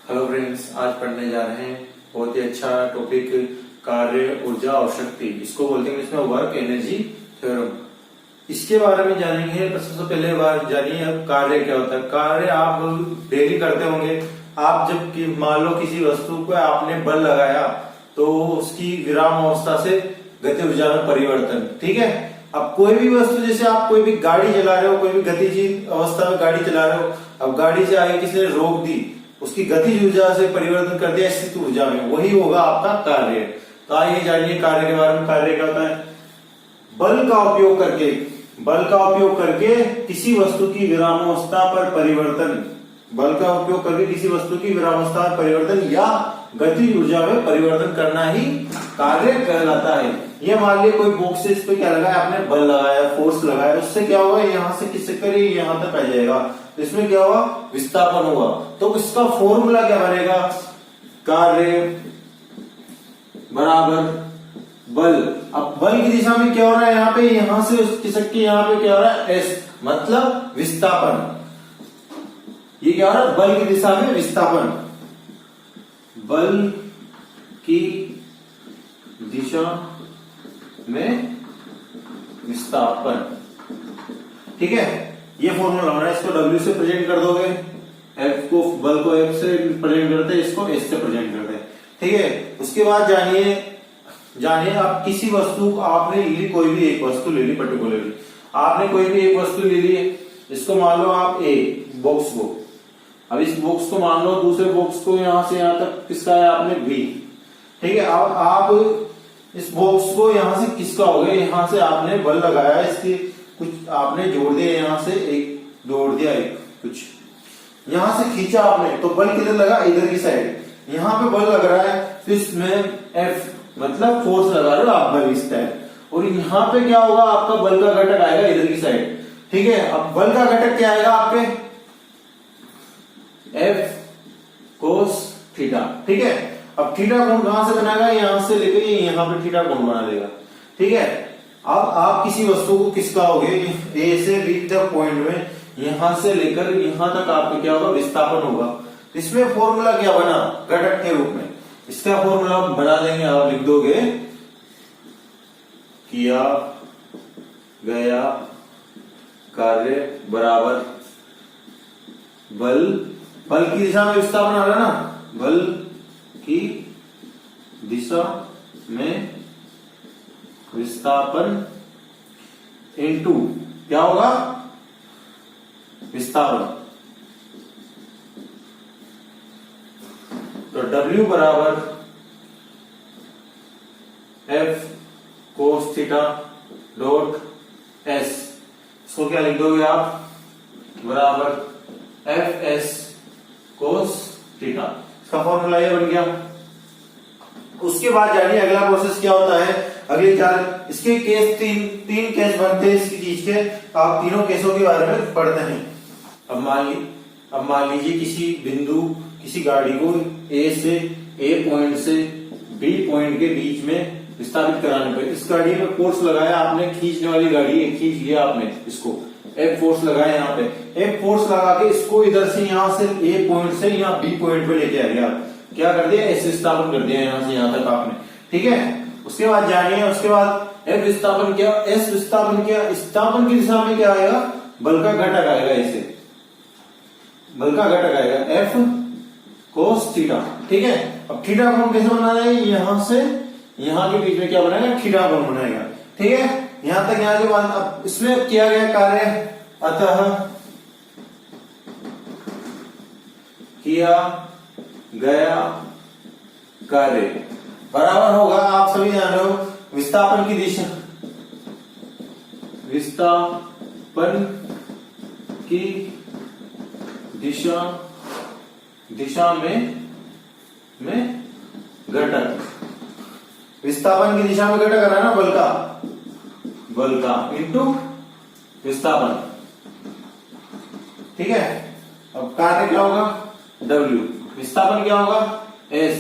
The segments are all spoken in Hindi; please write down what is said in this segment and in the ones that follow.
हेलो फ्रेंड्स, आज पढ़ने जा रहे हैं बहुत ही अच्छा टॉपिक कार्य, ऊर्जा और शक्ति। इसको बोलते हैं इसमें वर्क एनर्जी थ्योरम। इसके बारे में जानेंगे। सबसे पहले बार जानिए अब कार्य क्या होता है। कार्य आप डेली करते होंगे। आप जब मान लो किसी वस्तु को आपने बल लगाया तो उसकी विराम अवस्था से गति ऊर्जा में परिवर्तन। ठीक है। अब कोई भी वस्तु, जैसे आप कोई भी गाड़ी चला रहे हो, कोई भी गतिशील अवस्था में गाड़ी चला रहे हो, अब गाड़ी से आगे किसी ने रोक दी, उसकी गतिज ऊर्जा से परिवर्तन कर दिया स्थित ऊर्जा में, वही होगा आपका कार्य। तो आइए जानिए कार्य के बारे में। कार्य क्या होता है? बल का उपयोग करके किसी वस्तु की विरामावस्था पर परिवर्तन, बल का उपयोग करके किसी वस्तु की विरामावस्था में परिवर्तन या गति ऊर्जा में परिवर्तन करना ही कार्य कहलाता है। ये मान लिया कोई बॉक्स, इस पे क्या लगाया आपने, बल लगाया, फोर्स लगाया, उससे क्या होगा, यहाँ से किस चक्कर यहाँ तक आ जाएगा, तो इसमें क्या हुआ, विस्थापन हुआ। तो इसका फॉर्मूला क्या बनेगा, कार्य बराबर बल। अब बल की दिशा में क्या हो रहा है, यहाँ पे, यहां से खिसक के यहाँ पे क्या हो रहा है, एस, मतलब विस्थापन। ये क्या हो रहा है, बल की दिशा में विस्थापन, बल की दिशा में विस्थापन। ठीक है, ये फॉर्मूला होना है। इसको W से प्रेजेंट कर दोगे, F को, बल को F से प्रेजेंट करते हैं, इसको S से प्रेजेंट करते हैं। ठीक है। उसके बाद जानिए आप किसी वस्तु, आपने ली कोई भी एक वस्तु ले ली, पर्टिकुलरली आपने कोई भी एक वस्तु ले ली। इसको मान लो आप A बॉक्स को, अब इस बॉक्स को मान लो, दूसरे बॉक्स को यहां से यहां तक किसका है आपने B। ठीक है। अब आप इस बॉक्स को यहां से किसका हो गया, यहां से आपने बल लगाया, इसकी कुछ आपने जोड़ दिया, यहां से एक जोड़ दिया, एक कुछ यहां से खींचा आपने, तो बल किधर लगा, इधर की साइड। यहां पे बल लग रहा है तो इसमें F मतलब फोर्स लगा रहे हो आप, बल इस टाइप। और यहां पे क्या होगा, आपका बल का घटक आएगा इधर की साइड। ठीक है। अब बल का घटक क्या आएगा आपके, F cos थीटा। ठीक है। अब थीटा कोण कहां से बनाएगा, यहां से लेकर यहां पे थीटा कोण बना देगा। ठीक है। अब आप किसी वस्तु को किसका होगे, ए से बी तक पॉइंट में, यहां से लेकर यहां तक आपका क्या होगा, विस्थापन होगा। इसमें फॉर्मूला क्या बना, घटक के रूप में। इसका फॉर्मूला बना देंगे, आप लिख दोगे, किया गया कार्य बराबर बल की दिशा में विस्थापन आ रहा है ना, बल की दिशा में विस्थापन इनटू क्या होगा, विस्थापन। तो W बराबर F cos theta dot S, इसको क्या लिख दोगे आप, बराबर Fs cos थीटा। इसका फॉर्मूला ये बन गया। उसके बाद जानिए अगला प्रोसेस क्या होता है। अगले चार इसके केस, तीन केस बनते हैं इसकी चीज के। आप तीनों केसों के बारे में पढ़ते हैं। अब मान लीजिए किसी बिंदु, किसी गाड़ी को ए पॉइंट से बी पॉइंट के बीच में विस्थापित कराने पर, इस गाड़ी में फोर्स लगाया आपने, खींचने वाली गाड़ी है, खींच लिया आपने इसको, F फोर्स लगाया यहाँ पे, F फोर्स लगा के इसको इधर से, यहाँ से ए पॉइंट से यहाँ बी पॉइंट पे लेके आ गया। क्या कर दिया, S विस्थापन कर दिया यहाँ से यहाँ तक आपने। ठीक है। उसके बाद जानिए, उसके बाद F विस्थापन किया, S विस्थापन किया, विस्थापन की दिशा में क्या आएगा, बल का घटक आएगा, इसे बल का घटक आएगा F cos थीटा। ठीक है। अब थीटा कोण कैसे बनाना है, यहां से यहां के बीच में क्या बनाएगा, थीटा कोण बनाएगा। ठीक है। यहां तक यहां के बाद अब इसमें किया गया कार्य, अतः किया गया कार्य बराबर होगा, आप सभी जान रहे हो, विस्थापन की दिशा, विस्थापन की दिशा में घटक, विस्थापन की दिशा में घटक कर रहा है ना, बल का इंटू विस्थापन। ठीक है। अब कार्य क्या होगा, W, विस्थापन क्या होगा, S,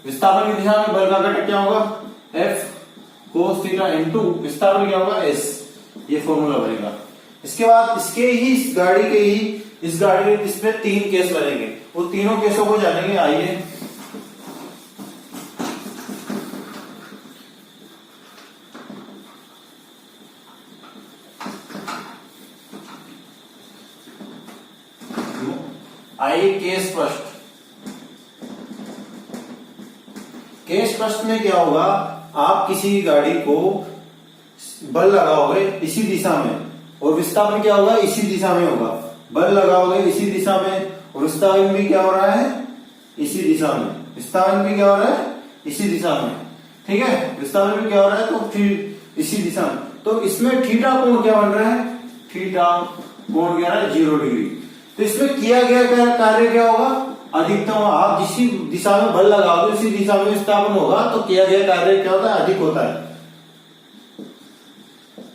विस्थापन की दिशा में बल का घटक क्या होगा, F cos थीटा इंटू विस्थापन क्या होगा, S। ये फॉर्मूला बनेगा। इसके बाद इसके ही, इस गाड़ी के ही, इस गाड़ी में इसमें तीन केस बनेंगे। वो तीनों केसों को जानेंगे। आइए केस फर्स्ट। केस फर्स्ट में क्या होगा, आप किसी गाड़ी को बल लगाओगे इसी दिशा में और विस्थापन क्या होगा, इसी दिशा में होगा। बल लगाओगे इसी दिशा में और विस्थापन भी क्या हो रहा है, इसी दिशा में। विस्थापन भी क्या हो रहा है, इसी दिशा में। ठीक है, विस्थापन भी क्या हो रहा है, तो फिर इसी दिशा में। तो इसमें थीटा कोण क्या बन रहा है, थीटा कोण क्या है, 0 डिग्री। तो इसमें किया गया कार्य क्या होगा, अधिकतम। आप जिस दिशा में बल लगाओगे उसी दिशा में विस्थापन होगा, तो किया गया कार्य क्या होता है, अधिक होता है।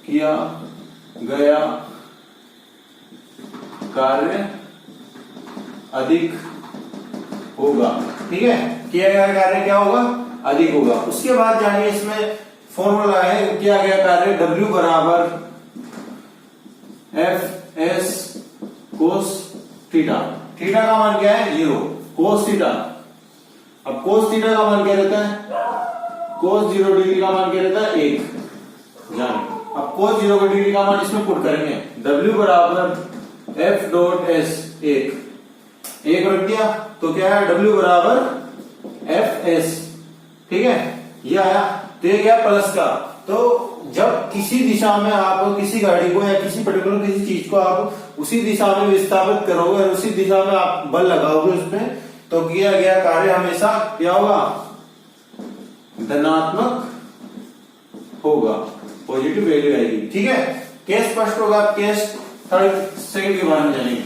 किया गया कार्य अधिक होगा। ठीक है, किया गया कार्य क्या होगा, अधिक होगा। उसके बाद जानिए इसमें फॉर्मूला है, किया गया कार्य W बराबर F S cos theta. Theta का मान क्या है, 0। कोस थीटा, अब कोस थीटा का मान क्या रहता है, कोस 0 डिग्री का मान क्या रहता है, 1। जान अब कोस 0 डिग्री का मान इसमें पुट करेंगे। W बराबर एफ डॉट एस, 1 रख दिया तो क्या है, W बराबर एफ एस। ठीक है, ये आया। तो ये क्या, प्लस का। तो जब किसी दिशा में आप किसी गाड़ी को या किसी पर्टिकुलर किसी चीज को आप उसी दिशा में विस्थापित करोगे और उसी दिशा में आप बल लगाओगे उसमें, तो किया गया कार्य हमेशा क्या होगा, धनात्मक होगा, पॉजिटिव वैल्यू आएगी। ठीक है, केस फर्स्ट होगा। केस थर्ड सेकंड के बारे में जानेंगे।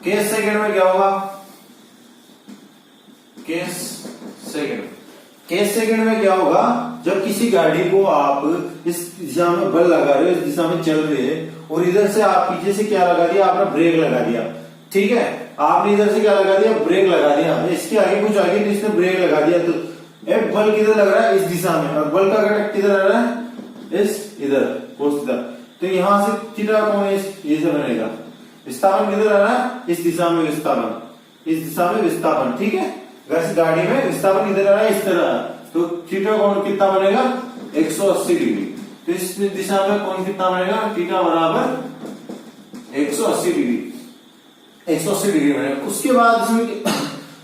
केस सेकंड में क्या होगा, केस सेकंड में क्या होगा, जब किसी गाड़ी को आप इस दिशा में बल लगा रहे हो, इस दिशा में चल रहे हैं और इधर से आप पीछे से क्या लगा दिया, आपने ब्रेक लगा दिया। ठीक है, आपने इधर से क्या लगा दिया, ब्रेक लगा दिया। इसके आगे कुछ आगे तो इसने ब्रेक लगा दिया, तो बल किधर लग रहा है, इस दिशा में, और बल का घटक किधर लग रहा है, इस इधर कोस थीटा। तो यहां से थीटा कोण ये से बनेगा। विस्थापन किधर आ रहा है, इस दिशा में विस्थापन, इस दिशा में विस्थापन। ठीक है, अगर गाड़ी में विस्थापन किधर आ रहा है, इस तरह, तो थीटा कोण कितना बनेगा, 180 डिग्री। तो इस दिशा में कोण कितना बनेगा, थीटा बराबर 180 डिग्री, 180 डिग्री बनेगा। उसके बाद इसमें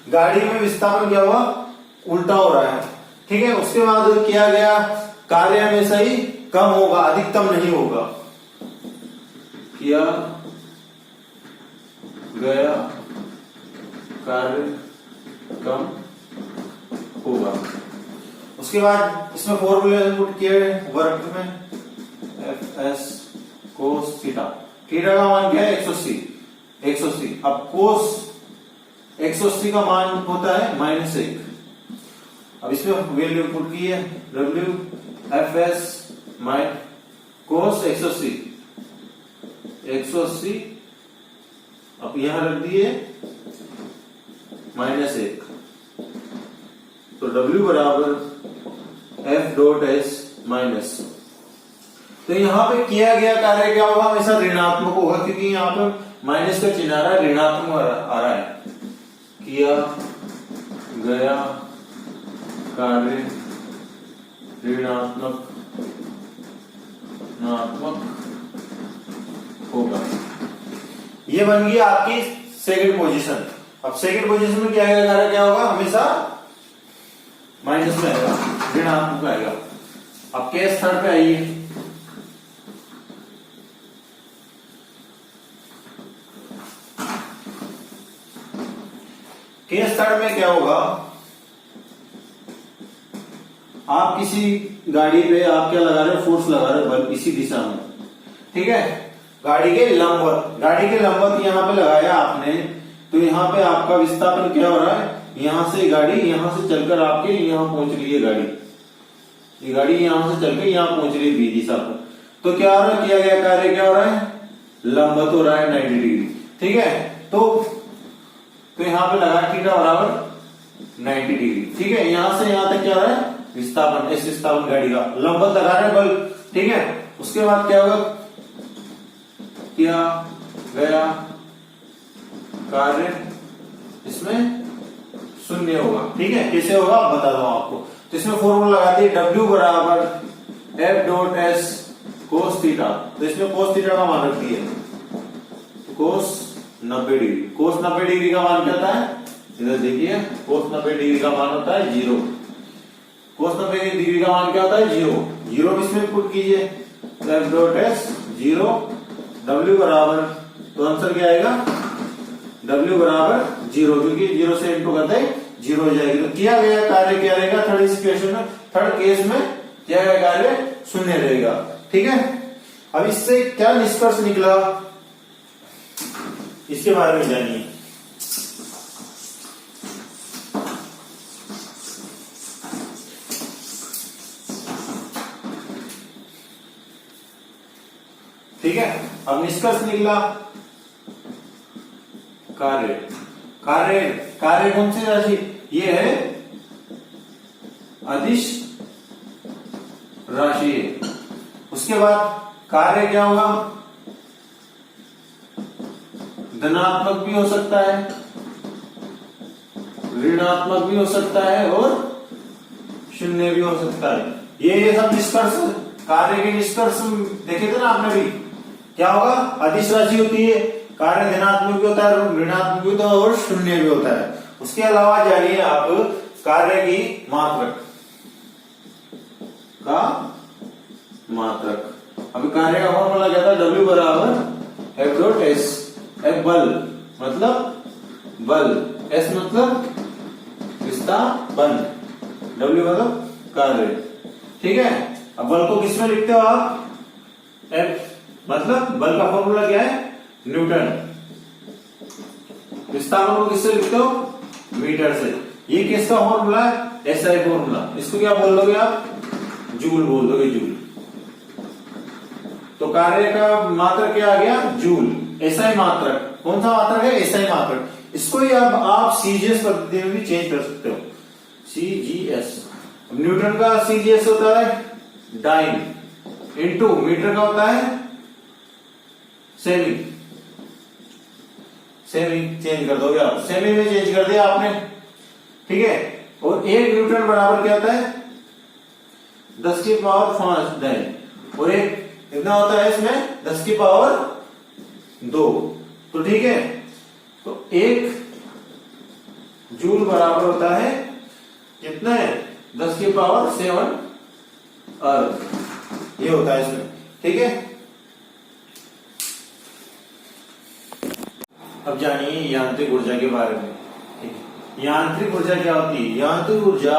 गाड़ी में विस्थापन क्या हुआ, उल्टा हो रहा है। ठीक है, उसके बाद किया गया कार्य हमेशा ही कम होगा, अधिकतम नहीं होगा। किया गया कार्य कम होगा। उसके बाद इसमें फॉर्मूले पुट किए वर्क में, F S cos theta. Theta का मान क्या है, 180। अब कोस 180 का मान होता है -1। अब इसमें वैल्यू पुट की है, W एफ एस कोस 180। अब यहां रख दिए -1, तो W बराबर एफ डॉट एस माइनस। तो यहां पे किया गया कार्य क्या होगा, हमेशा ऋणात्मक होगा, क्योंकि यहां पे माइनस का चिन्ह आ रहा है, ऋणात्मक आ रहा है। किया गया कार्य ऋणात्मक होगा। ये बन गई आपकी सेकंड पोजीशन। अब सेकंड पोजीशन में क्या गया कार्य क्या होगा, हमेशा माइनस में आएगा, ऋणात्मक आएगा। अब केस थर्ड पे आइए। केस थर्ड में क्या होगा, आप किसी गाड़ी पे आप क्या लगा रहे हो, फोर्स लगा रहे हो, बल इसी दिशा में। ठीक है, गाड़ी के लंबवत यहां पे लगाया आपने, तो यहां पे आपका विस्थापन क्या हो रहा है, यहां से गाड़ी यहां से चलकर आपके यहां पहुंच रही है गाड़ी, ये गाड़ी यहां से चलकर यहां पहुंच रही है बी दिशा पर। तो क्या हो रहा है, किया गया कार्य क्या हो रहा है, लंबवत हो रहा है 90 डिग्री। ठीक है, तो यहां पे लगा थीटा बराबर 90 डिग्री। ठीक है, यहां से यहां तक क्या हो रहा है, विस्थापन, इस विस्थापन गाड़ी का लंबवत लगा रहे हैं बल। ठीक है, उसके बाद क्या होगा, किया गया कार्य इसमें शून्य होगा। ठीक है, कैसे होगा बता दो आपको। तो इसमें फॉर्मूला लगाते हैं W बराबर F dot S cos theta. तो इसमें कोस थीटा का मान रख दिए, कोस 90 डिग्री। कोस 90 डिग्री का मान क्या होता है, इधर देखिए, कोस 90 डिग्री का मान होता है 0। कोस 90 डिग्री का मान क्या होता है 0। 0 इसमें पुट कीजिए, तो F डॉट S 0, W बराबर, तो आंसर क्या आएगा, W बराबर 0, क्योंकि 0 से इनटू करते हैं 0 हो जाएगी। तो किया गया कार्य क्या रहेगा, थर्ड सिचुएशन में, थर्ड केस में किया गया कार्य शून्य रहेगा। ठीक है, अब इससे क्या निष्कर्ष निकला, इसके बारे में जानिए। ठीक है, अब निष्कर्ष निकला, कार्य कार्य कार्य कौन सी राशि, ये है अदिश राशि। उसके बाद कार्य क्या होगा, धनात्मक भी हो सकता है, ऋणात्मक भी हो सकता है और शून्य भी हो सकता है। ये सब निष्कर्ष, कार्य के निष्कर्ष देखे थे ना आपने भी, क्या होगा, अदिश राशि होती है, कार्य धनात्मक भी होता है, ऋणात्मक भी होता है और शून्य भी होता है। उसके अलावा जानिए आप कार्य की मात्रक का मात्रक। अब कार्य का फॉर्मूला क्या था, W बराबर F डॉट S। F बल मतलब बल, S मतलब विस्थापन, W मतलब कार्य। ठीक है, अब बल को किसमें लिखते हो आप, F मतलब बल का फॉर्मूला क्या है, न्यूटन। विस्थापन को किससे लिखते हो, मीटर से। ये किसका फॉर्मूला है, SI फॉर्मूला। इसको क्या बोल दोगे आप, जूल बोल दोगे, जूल। तो कार्य का मात्रक क्या आ गया, जूल। SI मात्रक, कौन सा मात्रक है, SI मात्रक। इसको ही आप CGS पद्धति में भी चेंज कर सकते हो, CGS। न्यूटन का CGS होता है डाइन, इंटू मीटर का होता है सेमी। सेमी चेंज कर दोगे आप, सेमी में चेंज कर दिया आपने। ठीक है, और 1 न्यूटन बराबर क्या होता है, 10 की पावर 5 डाइन, और एक कितना होता है इसमें, 10 की पावर 2। तो ठीक है, तो 1 जूल बराबर होता है कितना है, 10 की पावर 7 अर्थ, ये होता है इसमें। ठीक है, अब जानिए यांत्रिक ऊर्जा के बारे में। यांत्रिक ऊर्जा क्या होती है, यांत्रिक ऊर्जा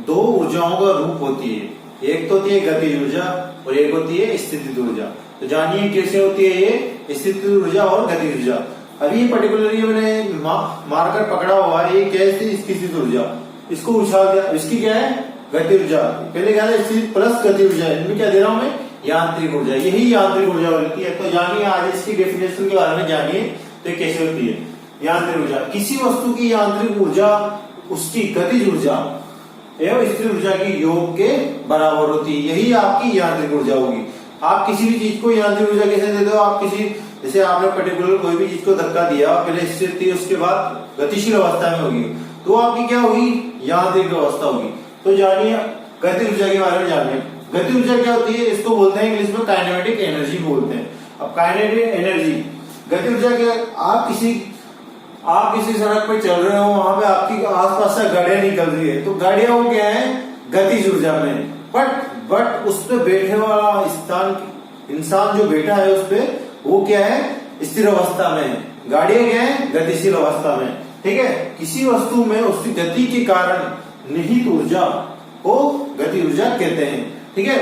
2 ऊर्जाओं का रूप होती है, एक तो होती है गतिज ऊर्जा और एक होती है स्थितिज ऊर्जा। तो जानिए कैसे होती है ये स्थितिज ऊर्जा और गतिज ऊर्जा। अभी पर्टिकुलरली मैंने मार्कर पकड़ा हुआ है, ये क्या है, इसकी स्थितिज ऊर्जा, इसको उछाल दिया, इसकी क्या है, गति ऊर्जा। पहले क्या था, स्थिति प्लस गति ऊर्जा, इनमें क्या दे रहा हूं मैं, यांत्रिक ऊर्जा। यही यांत्रिक ऊर्जा होती है। तो जानिए आज इसकी डेफिनेशन के बारे में जानिए, तो कैसे होती है यांत्रिक ऊर्जा। किसी वस्तु की यांत्रिक ऊर्जा उसकी गतिज ऊर्जा एवं स्थिर ऊर्जा की योग के बराबर होती है, यही आपकी यांत्रिक ऊर्जा होगी। आप किसी भी चीज को यांत्रिक ऊर्जा कैसे देते हो, आप किसी, जैसे आपने पर्टिकुलर कोई भी चीज को धक्का दिया, पहले स्थिर थी, उसके बाद गतिशील अवस्था में होगी, तो आपकी क्या होगी, यांत्रिक अवस्था होगी। तो जानिए गति ऊर्जा के बारे में जानिए। गति ऊर्जा क्या होती है, इसको बोलते हैं इंग्लिश में काइनेटिक एनर्जी बोलते हैं। अब काइनेटिक एनर्जी, गति ऊर्जा क्या, आप किसी सड़क पे चल रहे हो, वहां पे आपकी आसपास से गाड़ियां निकल रही है, तो गाड़ियां वो क्या है, गतिज ऊर्जा में। बट उस पे बैठने वाला इंसान जो बैठा है उस पे, वो क्या है, स्थिर अवस्था में। गाड़ियां क्या है, गतिशील अवस्था में। ठीक है, किसी वस्तु में उसकी गति के कारण निहित ऊर्जा को गति ऊर्जा कहते हैं। ठीक है,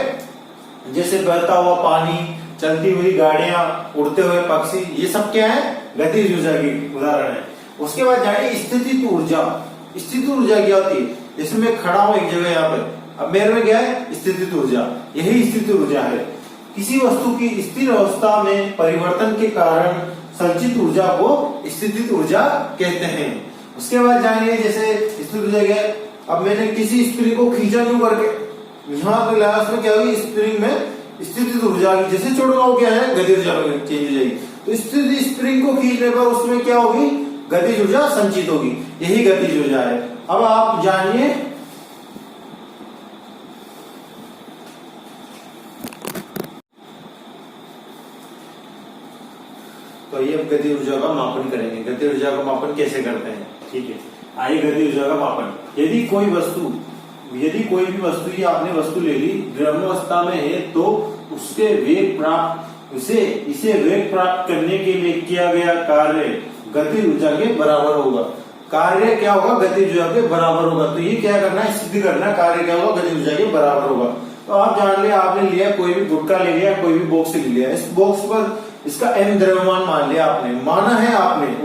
जैसे बहता हुआ पानी, चलती हुई गाड़ियां, उड़ते हुए पक्षी, ये सब क्या है, गतिज ऊर्जा की उदाहरण है। उसके बाद जानिए स्थितिज ऊर्जा। स्थितिज ऊर्जा क्या होती है, जैसे मैं खड़ा हूं एक जगह यहाँ पे, अब मेरे में क्या है, स्थितिज ऊर्जा, यही स्थितिज ऊर्जा है। किसी वस्तु की स्थिर अवस्था में परिवर्तन के कारण संचित ऊर्जा को स्थितिज ऊर्जा कहते हैं। उसके बाद जानिए जैसे स्थितिज ऊर्जा क्या है, अब मैंने किसी स्प्रिंग को खींचा यूं करके, यहाँ पे लाया, उसमें क्या होगी, स्प्रिंग में स्थितिज ऊर्जा की जैसे छोड़ेगा वो क्या है, गतिज ऊर्जा में चेंज हो जाएगी। तो स्थिति स्प्रिंग को खींचने पर उसमें क्या होगी, गतिज ऊर्जा संचित होगी, यही गतिज ऊर्जा है। अब आप जानिए तो ये अब गतिज ऊर्जा का मापन करेंगे। गतिज ऊर्जा का मापन कैसे करते हैं, ठीक है। आइए गतिज ऊर्जा का मापन। यदि कोई भी वस्तु ये आपने वस्तु ले ली, द्रव्यावस्था में है, तो उसके वेग प्राप्त इसे वेग प्राप्त करने के लिए किया गया कार्य गतिज ऊर्जा के बराबर होगा। कार्य क्या होगा, गतिज ऊर्जा के बराबर होगा। तो ये क्या करना है, सिद्ध करना है, कार्य क्या होगा, गतिज ऊर्जा के बराबर होगा। तो आप जान लिया, आपने लिया कोई भी गुटखा ले लिया, कोई भी बॉक्स ले लिया, इस बॉक्स पर इसका m द्रव्यमान मान लिया आपने,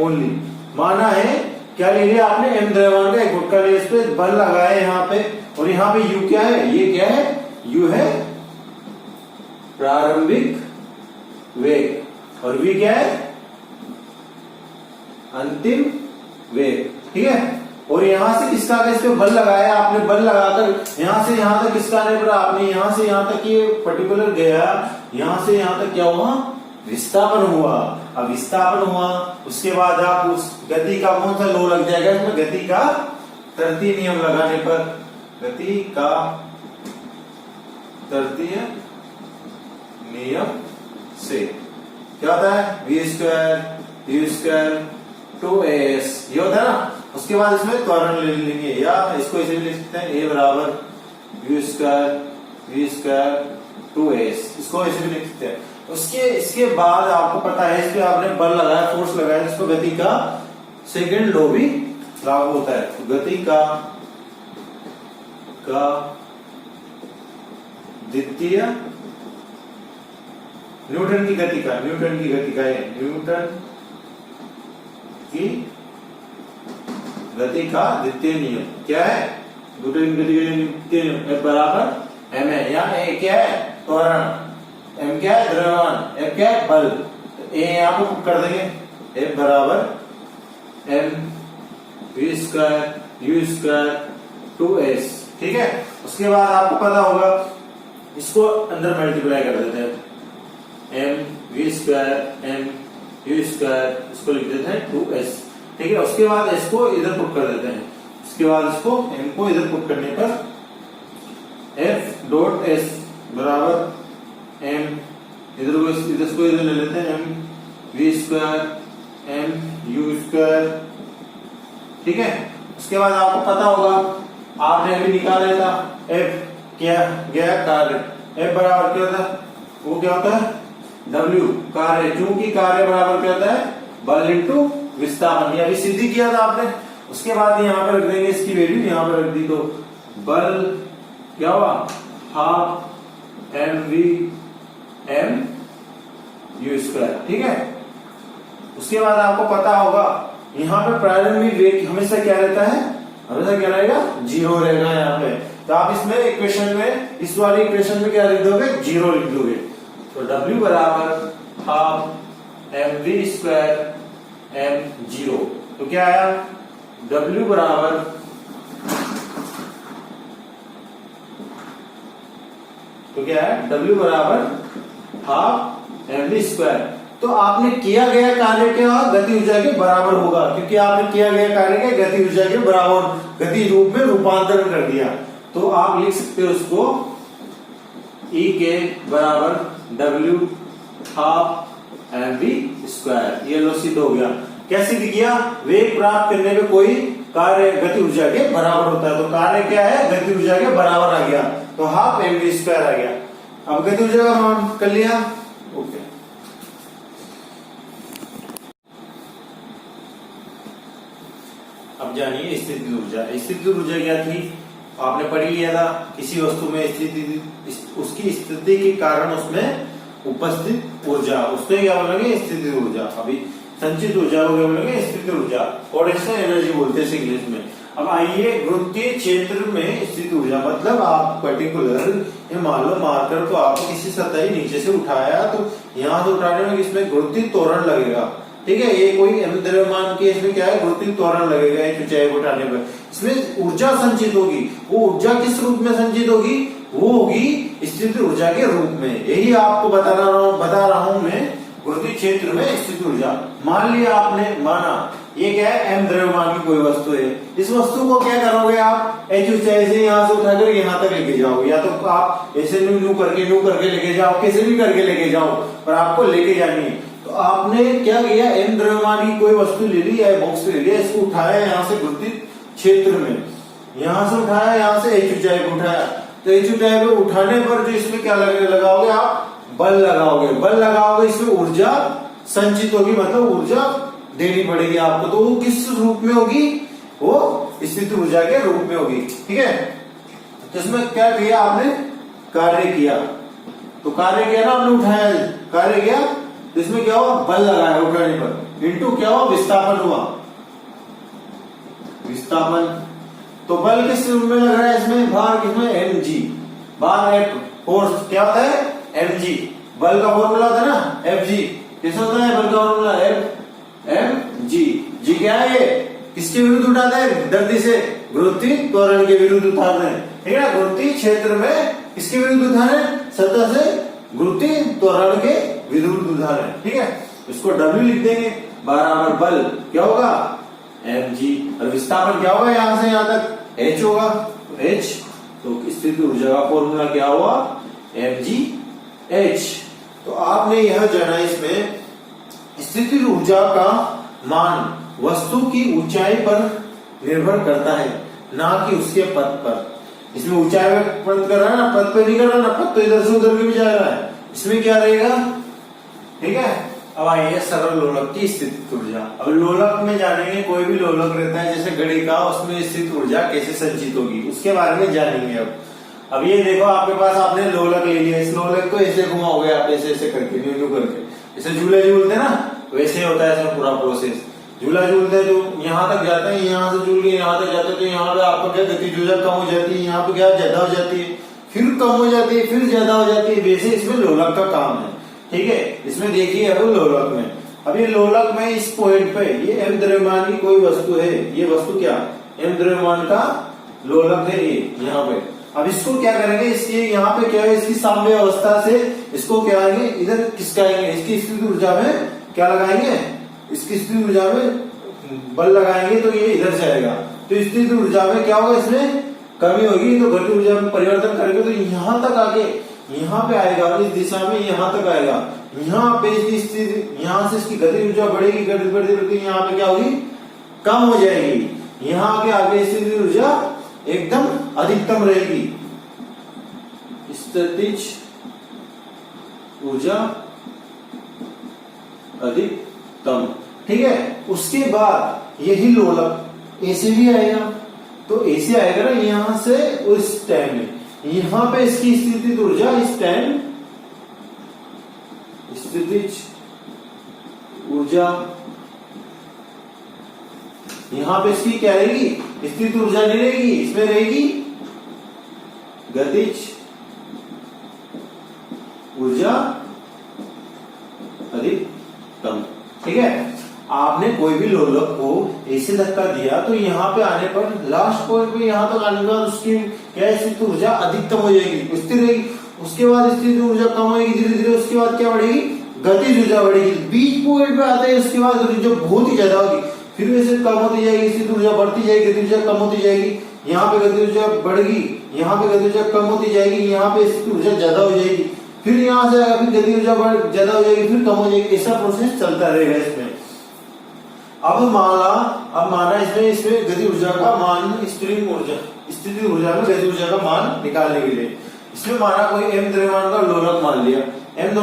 ओनली माना है, क्या ले लिया आपने, m द्रव्यमान का एक गुटखा लिया, इस पे बल लगाए यहाँ पे, और यहाँ पे u क्या है, ये क्या है, u है प्रारंभिक वेग, और v क्या है, अंतिम वेग, ठीक है। और यहां से किसका इस पे बल लगाया आपने, बल लगाकर यहां से यहां तक किसका नहीं पड़ा आपने, यहां से यहां तक ये पर्टिकुलर गया, यहां से यहां तक क्या हुआ, विस्थापन हुआ। अब विस्थापन हुआ, उसके बाद आप उस गति का कौन सा लो लग जाएगा इसमें, गति का तृतीय नियम लगाने पर, गति का तृतीय नियम से क्या होता है, v square u square 2as, ये होता है ना। उसके बाद इसमें त्वरण ले लेंगे, या इसको ऐसे भी लिख सकते हैं, a बराबर u square v square 2as, इसको ऐसे भी लिख सकते हैं। इसके बाद आपको पता है, इस पे आपने बल लगाया, फोर्स लगाया, इसको गति का सेकंड लॉ भी लागू होता है। तो गति का द्वितीय न्यूटन की गति का है, न्यूटन की गति का द्वितीय नियम क्या है, न्यूटन की गति का द्वितीय नियम F बराबर m है। यहाँ a क्या है, त्वरण, m क्या है, द्रव्यमान, F क्या है, बल। तो a यहाँ पे पुट कर देंगे, F बराबर m v square u square 2s, ठीक है। उसके बाद आपको पता होगा, इसको अंदर मल्टीप्लाई कर देते हैं, m v square m u square, इसको लिख देते हैं 2s, ठीक है। उसके बाद इसको इधर पुट कर देते हैं, उसके बाद इसको m को इधर पुट करने पर f डॉट s बराबर m, इधर ले लेते हैं, m v square m u square, ठीक है। उसके बाद आपको पता होगा, आपने अभी निकाला था f क्या गया कार्य, f बराबर क्या होता है, वो क्या होता है, w कार्य, क्योंकि कार्य बराबर क्या होता है, बल इंटू विस्थापन, ये अभी सिद्धि किया था आपने। उसके बाद यहाँ पे रख देंगे इसकी वैल्यू, यहाँ पे रख दी, तो बल क्या हुआ, half mv m u square, ठीक है। उसके बाद आपको पता होगा, यहाँ पे प्रारंभिक वेग हमेशा क्या रहता है, हमेशा क्या रहेगा, 0 रहेगा यहाँ पे। तो आप इसमें इक्वेशन में, इस वाली इक्वेशन में क्या लिख दोगे, 0 लिख दोगे। तो W बराबर हाफ mv स्क्वायर m 0, तो क्या आया, W बराबर W बराबर हाफ mv स्क्वायर। तो आपने किया गया कार्य क्या, गति ऊर्जा के बराबर होगा, क्योंकि आपने किया गया कार्य के गति ऊर्जा के बराबर, गति रूप में रूपांतरण कर दिया। तो आप लिख सकते हो उसको E के बराबर W हाफ mv स्क्वायर, ये लो सिद्ध हो गया। क्या सिद्ध किया, वेग प्राप्त करने में कोई कार्य गति ऊर्जा के बराबर होता है, तो कार्य क्या है, गति ऊर्जा के बराबर आ गया, तो हाफ mv स्क्वायर आ गया। अब गति ऊर्जा का मान कर लिया, ओके। अब जानिए स्थितिज ऊर्जा। स्थितिज ऊर्जा क्या थी, आपने पढ़ लिया था, किसी वस्तु में स्थिति, उसकी स्थिति के कारण उसमें उपस्थित ऊर्जा, उसको क्या बोलेंगे, स्थितिज ऊर्जा। अभी संचित ऊर्जा को क्या बोलेंगे, स्थितिज ऊर्जा, पोटेंशियल एनर्जी बोलते हैं इंग्लिश में। अब आइए गुरुत्वीय क्षेत्र में स्थित ऊर्जा, मतलब आप पर्टिकुलर, ये मान लो मार्कर को आपको किसी सतह नीचे से उठाया, तो यहाँ से उठाने में इसमें गुरुत्वीय त्वरण लगेगा, ठीक है। ये कोई द्रव्यमान के, इसमें क्या है, गुरुत्वीय त्वरण लगेगा एक ऊंचाई को उठाने पर, इसमें ऊर्जा संचित होगी। वो ऊर्जा किस रूप में संचित होगी, वो होगी स्थित ऊर्जा के रूप में। यही आपको बता रहा हूं मैं, गुरुत्वीय क्षेत्र में स्थित ऊर्जा। मान लिया आपने, माना ये क्या है, m द्रव्यमान की कोई वस्तु है। इस वस्तु को क्या करोगे आप, h ऊंचाई से यहां से उठाकर यहां तक लेके जाओगे, या तो आप ऐसे न्यू करके लेके जाओ, कैसे भी करके लेके जाओ, पर आपको लेके जानी है। तो आपने क्या किया, m द्रव्यमान की कोई वस्तु ले ली या बॉक्स ले लिया, इसको उठाया यहाँ से गुरुत्वीय क्षेत्र में, यहां से उठाया, यहाँ से h ऊंचाई पे उठाया। तो h ऊंचाई पे उठाने पर जो इसमें क्या लगाओगे आप, बल लगाओगे, इसमें ऊर्जा संचित होगी, मतलब ऊर्जा देनी पड़ेगी आपको। तो वो किस रूप में होगी, वो स्थित ऊर्जा के रूप में होगी। ठीक है, तो इसमें क्या किया आपने, कार्य किया। तो कार्य किया ना आपने, उठाया, कार्य किया, तो इसमें क्या हुआ, बल लगाया उठाने पर, इंटू क्या हुआ, विस्थापन हुआ, विस्थापन। तो बल किस रूप में लग रहा है इसमें, भार किसमें, mg, भार F, फोर्स क्या होता है, mg। बल का फॉर्मूला होता है ना Fg, कैसे होता है बल का फॉर्मूला, mg। g क्या है, ये किसके विरुद्ध उठाता है, गति से गुरुत्वीय त्वरण के विरुद्ध उठाते हैं। ठीक है ना, गुरुत्वीय क्षेत्र में किसके विरुद्ध उठाना है, सतह से गुरुत्वीय त्वरण के विरुद्ध उठाना है। ठीक है, इसको W लिख देंगे, बराबर बल क्या होगा, mg, और विस्थापन क्या होगा, यहां से यहां तक h होगा, h। तो स्थित ऊर्जा का फॉर्मूला क्या हुआ, mg h। तो आपने यह जाना, इसमें स्थितिज ऊर्जा का मान वस्तु की ऊंचाई पर निर्भर करता है, ना कि उसके पथ पर। इसमें ऊंचाई पर पथ कर रहा है ना, पथ पे नहीं कर रहा ना, पथ तो इधर से उधर भी जा रहा है। इसमें क्या रहेगा, ठीक है। अब आइए सरल लोलक की स्थितिज ऊर्जा। अब लोलक में जानेंगे, कोई भी लोलक रहता है जैसे घड़ी का, उसमें स्थित ऊर्जा कैसे संचित होगी उसके बारे में जानेंगे। अब ये देखो, आपके पास आपने लोलक ले लिया, इस लोलक को ऐसे घुमाओगे आप, ऐसे करके न्यू करके, जैसे झूले झूलते ना, वैसे होता है इसमें पूरा प्रोसेस। झूला झूलते जो यहाँ तक जाते हैं, यहाँ से झूल के यहाँ तक जाते हैं, तो यहाँ पे आपको क्या गति ऊर्जा कम हो जाती है, यहाँ पे क्या ज्यादा हो जाती है, फिर कम हो जाती है, फिर ज्यादा हो जाती है। वैसे इसमें लोलक का काम है। ठीक है, इसमें देखिए अब लोलक में, अब ये लोलक में इस पॉइंट पे ये m द्रव्यमान की कोई वस्तु है, ये वस्तु क्या, m द्रव्यमान का लोलक है ये यहाँ पे। अब इसको क्या करेंगे, इसकी यहाँ पे क्या है, इसकी साम्य अवस्था से इसको क्या आएंगे, इधर खिसकाएंगे, इसकी स्थित ऊर्जा में क्या लगाएंगे, इसकी स्थित ऊर्जा में बल लगाएंगे, तो ये इधर से आएगा। तो स्थित ऊर्जा में क्या होगा, इसमें कमी होगी, तो गति ऊर्जा में परिवर्तन करेंगे, तो यहाँ तक आके यहाँ पे आएगा, इस दिशा में यहाँ तक आएगा। यहाँ पे इसकी स्थिति, यहाँ से इसकी गति ऊर्जा बढ़ेगी, गति बढ़ती बढ़ती यहाँ पे क्या होगी, कम हो जाएगी। यहाँ के आगे स्थिति ऊर्जा एकदम अधिकतम रहेगी, स्थितिज ऊर्जा अधिकतम। ठीक है, उसके बाद यही लोलक ऐसे भी आएगा, तो ऐसे आएगा ना, यहां से उस टाइम में यहां पे इसकी स्थितिज ऊर्जा इस टाइम, स्थितिज ऊर्जा यहां पे इसकी क्या रहेगी, स्थित ऊर्जा नहीं रहेगी, इसमें रहेगी गतिज ऊर्जा अधिकतम। ठीक है, आपने कोई भी लोलक को ऐसे धक्का दिया, तो यहाँ पे आने पर लास्ट पॉइंट पे यहाँ तक आने के बाद उसकी क्या स्थित ऊर्जा अधिकतम हो जाएगी, स्थिर रहेगी। उसके बाद स्थित ऊर्जा कम होगी धीरे धीरे, उसके बाद क्या बढ़ेगी, गतिज ऊर्जा बढ़ेगी। बीच पॉइंट पे आते हैं, उसके बाद ऊर्जा बहुत ही ज्यादा होगी, फिर वैसे कम होती जाएगी, स्थित ऊर्जा बढ़ती जाएगी, गति ऊर्जा कम होती जाएगी, यहाँ पे गति ऊर्जा बढ़ेगी, यहाँ पे गति ऊर्जा कम होती जाएगी, यहाँ पे स्थित ऊर्जा ज्यादा हो जाएगी, फिर यहाँ से फिर गति ऊर्जा ज्यादा हो जाएगी, फिर कम हो जाएगी। ऐसा प्रोसेस चलता रहेगा इसमें। अब माना इसमें गति ऊर्जा का मान, स्प्रिंग ऊर्जा, स्थिति ऊर्जा में गति ऊर्जा का मान निकालने के लिए इसमें माना कोई m द्रव्यमान का लोलक मान लिया, m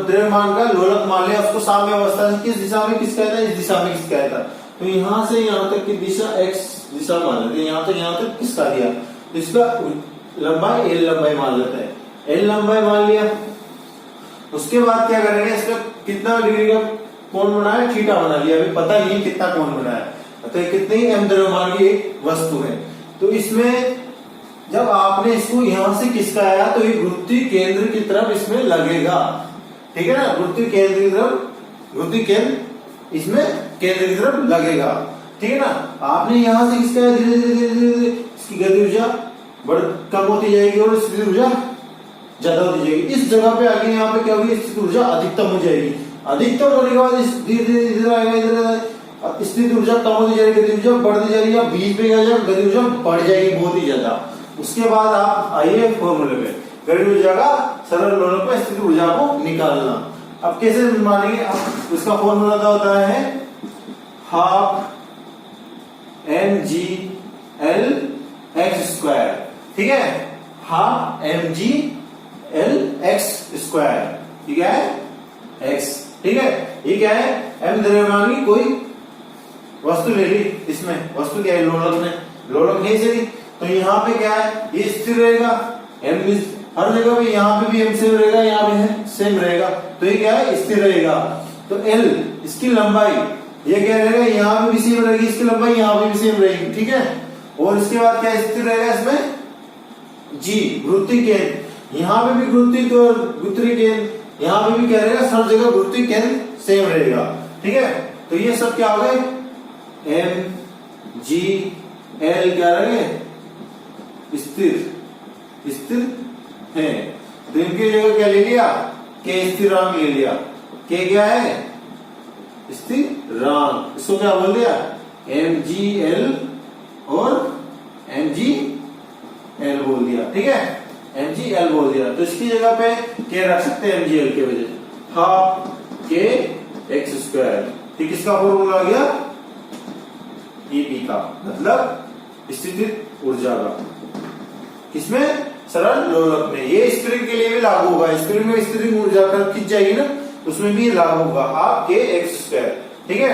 द्रव्यमान का लोलक मान लिया, उसको साम्य अवस्था से किस दिशा में खिसकाया था, इस दिशा में खिसकाया था। तो यहाँ से यहाँ तक की दिशा x दिशा मान लेते हैं, यहाँ तक खिसका दिया, तो इसका लंबाई l लंबाई मान लेते हैं, l लंबाई मान लिया। उसके बाद क्या करेंगे, इसका कितना डिग्री का कोण बना है, थीटा बना लिया, अभी पता नहीं कितना कोण बना है, तो कितनी m द्रव्यमान की एक वस्तु है। तो इसमें जब आपने इसको यहां से खिसकाया, तो ये गुरुत्वीय केंद्र की तरफ इसमें लगेगा। ठीक है ना, गुरुत्वीय केंद्र की तरफ, गुरुत्वीय केंद्र इसमें केंद्र की तरफ लगेगा। ठीक है ना, आपने यहां से खिसकाया, धीरे धीरे धीरे धीरे इसकी गति ऊर्जा कम होती जाएगी और स्थिर ऊर्जा ज्यादा होती जाएगी। इस जगह पे आगे यहाँ पे क्या होगी, स्थिर ऊर्जा अधिकतम हो जाएगी। अधिकतम होने के बाद धीरे धीरे इधर आएगा, इधर स्थिर ऊर्जा कम होती जाएगी, गति ऊर्जा बढ़ती जाएगी, या बीच में क्या जाएगा, गति ऊर्जा बढ़ जाएगी बहुत ही ज्यादा। उसके बाद आप आइए फॉर्मूले पे, गति ऊर्जा का सरल लोलक में स्थिर ऊर्जा को निकालना। अब कैसे मानेंगे, उसका फॉर्मूला होता है हाफ mgl x स्क्वायर, ठीक है, हाफ mgl x स्क्वायर, ठीक है, x, ठीक है। ये क्या है, m द्रव्यमान की कोई वस्तु ले ली, इसमें वस्तु क्या है, लोलक में, लोलक है इसे, तो यहाँ पे क्या है, ये स्थिर रहेगा, m हर जगह पे, यहाँ पे भी m सेम रहेगा, यहाँ पे सेम रहेगा, तो ये क्या है, स्थिर रहेगा। तो l इसकी लंबाई, ये क्या रहेगा, यहाँ पे भी सेम रहेगी, इसकी लंबाई यहाँ पे भी सेम रहेगी, ठीक है। और इसके बाद क्या स्थिर रहेगा इसमें, g गुरुत्वीय केंद्र, यहाँ पे भी गुरुत्वीय केंद्र, यहाँ पे भी क्या रहेगा, हर जगह गुरुत्वीय केंद्र सेम रहेगा, ठीक है। तो ये सब क्या हो गए, m g l क्या रहेंगे, स्थिर है। तो इनकी जगह क्या ले लिया, k स्थिरांक ले लिया, k क्या है, स्थिरांक, इसको क्या बोल दिया, mgl और mgl बोल दिया, ठीक है, mgl बोल दिया। तो इसकी जगह पे k रख सकते हैं mgl के वजह, हाफ k x स्क्वायर, ठीक, इसका फॉर्मूला आ गया EP का, मतलब स्थितिज ऊर्जा का, किसमें, सरल लोलक में। ये स्प्रिंग के लिए भी लागू होगा, स्प्रिंग में स्प्रिंग ऊर्जा खींच जाएगी ना, उसमें भी लागू होगा हाफ k x स्क्वायर, ठीक है।